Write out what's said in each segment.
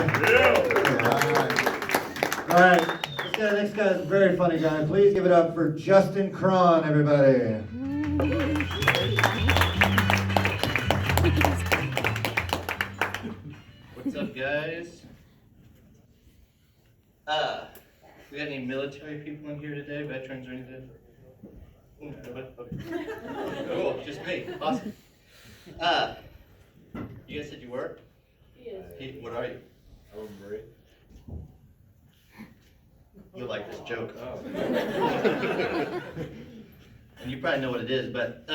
All right. Next guy is a very funny guy. Please give it up for Justin Cron, everybody. What's up, guys? We got any military people in here today? Veterans or anything? Nobody? Okay. Cool, just me. Awesome. You guys said you were? Yes. What are you? I'm a Marine. You'll like this joke. Oh. And you probably know what it is, but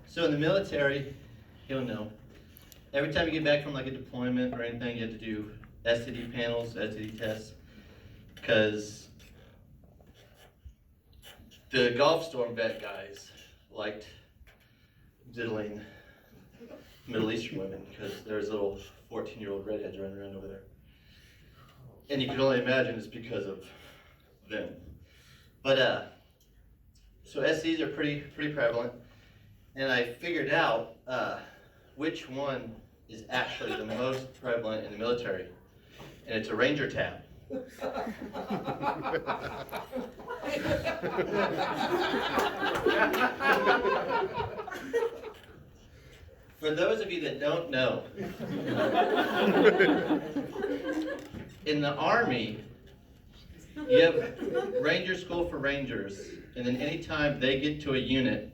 so in the military, you'll know. Every time you get back from like a deployment or anything, you have to do STD panels, STD tests, because the Gulf Storm vet guys liked diddling Middle Eastern women because there's little 14-year-old redheads running around over there. And you can only imagine it's because of them. But so STDs are pretty prevalent, and I figured out which one is actually the most prevalent in the military, and it's a Ranger tab. For those of you that don't know, in the Army, you have Ranger School for Rangers, and then anytime they get to a unit,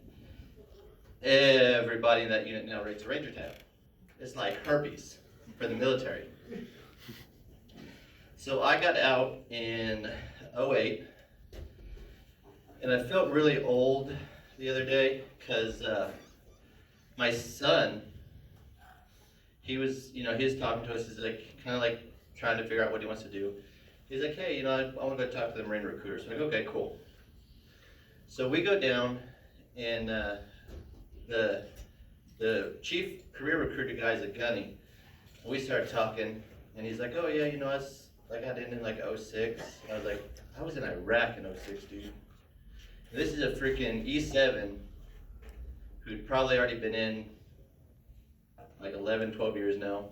everybody in that unit now rates a Ranger tab. It's like herpes for the military. So I got out in 2008, and I felt really old the other day because my son, he was talking to us. He's like kind of like trying to figure out what he wants to do. He's like, hey, I want to go talk to the Marine recruiters. I'm like, okay, cool. So we go down, and the chief career recruiter guy's a gunny. We start talking, and he's like, oh yeah, I got in like 06. I was like, I was in Iraq in 06, dude. And this is a freaking E7 who'd probably already been in like 11, 12 years now,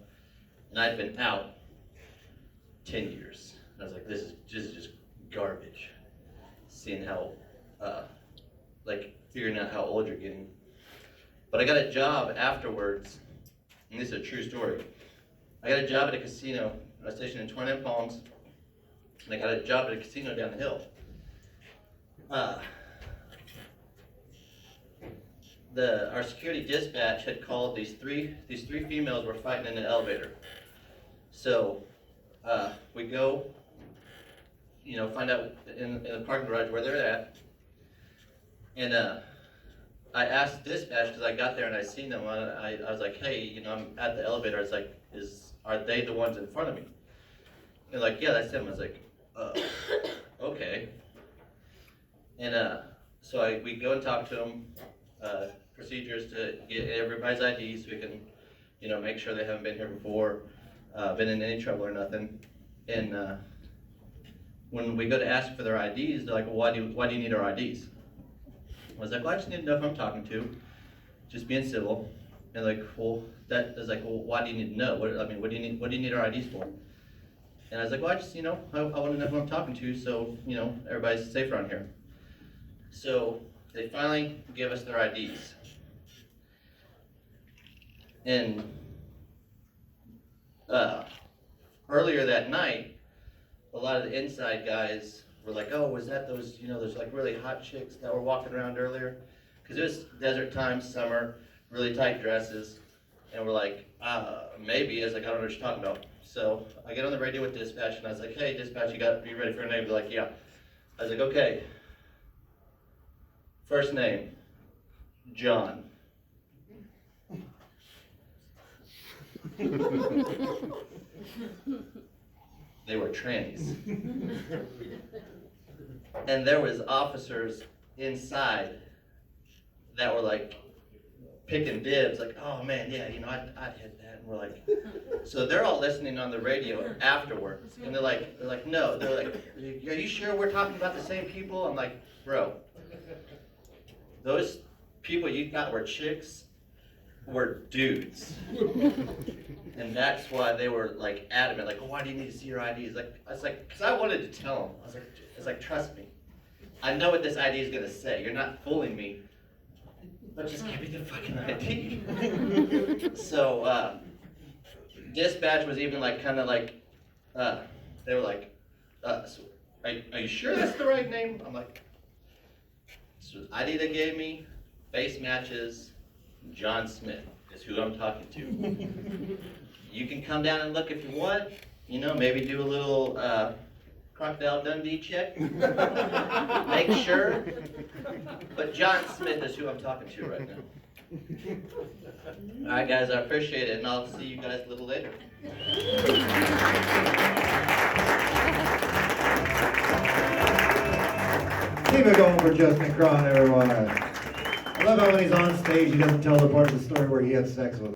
and I'd been out 10 years. And I was like, this is just garbage. Seeing how, figuring out how old you're getting. But I got a job afterwards, and this is a true story. I got a job at a casino. I was stationed in Twin Palms, and I got a job at a casino down the hill. Our security dispatch had called these three females were fighting in an elevator. So we go, find out in the parking garage where they're at, and I asked dispatch because I got there and I seen them. I was like, hey, I'm at the elevator. I was like, are they the ones in front of me? They're like, yeah, that's them. I was like, okay. And so we go and talk to them. Procedures to get everybody's IDs so we can, make sure they haven't been here before, been in any trouble or nothing. And when we go to ask for their IDs, they're like, well, why do you need our IDs? I was like, well, I just need to know who I'm talking to, just being civil. And like, well, why do you need to know? What do you need our IDs for? And I was like, well, I just, I want to know who I'm talking to, so, everybody's safe around here. So they finally give us their IDs. And earlier that night, a lot of the inside guys were like, oh, was that those, those like really hot chicks that were walking around earlier? Because it was desert time, summer, really tight dresses. And we're like, maybe. I was like, I don't know what you're talking about. So I get on the radio with dispatch, and I was like, hey, dispatch, you ready for a name? They're like, yeah. I was like, okay. First name, John. They were trannies. And there was officers inside that were like picking dibs, like, oh man, yeah, I'd hit that. And we're like, so they're all listening on the radio afterwards. And they're like, no, they're like, are you sure we're talking about the same people? I'm like, bro, those people you got were chicks were dudes. And that's why they were like adamant, like, oh, why do you need to see your IDs? I was like, because I wanted to tell them. I was like, trust me. I know what this ID is going to say. You're not fooling me. But just give me the fucking ID. So, dispatch was even like, kind of like, they were like, so are you sure that's the right name? I'm like, this was ID they gave me, face matches, John Smith is who I'm talking to. You can come down and look if you want, you know, maybe do a little Crocodile Dundee check, make sure, but John Smith is who I'm talking to right now. All right, guys, I appreciate it, and I'll see you guys a little later. Keep it going for Justin Cron, everyone. I love how when he's on stage, he doesn't tell the part of the story where he had sex with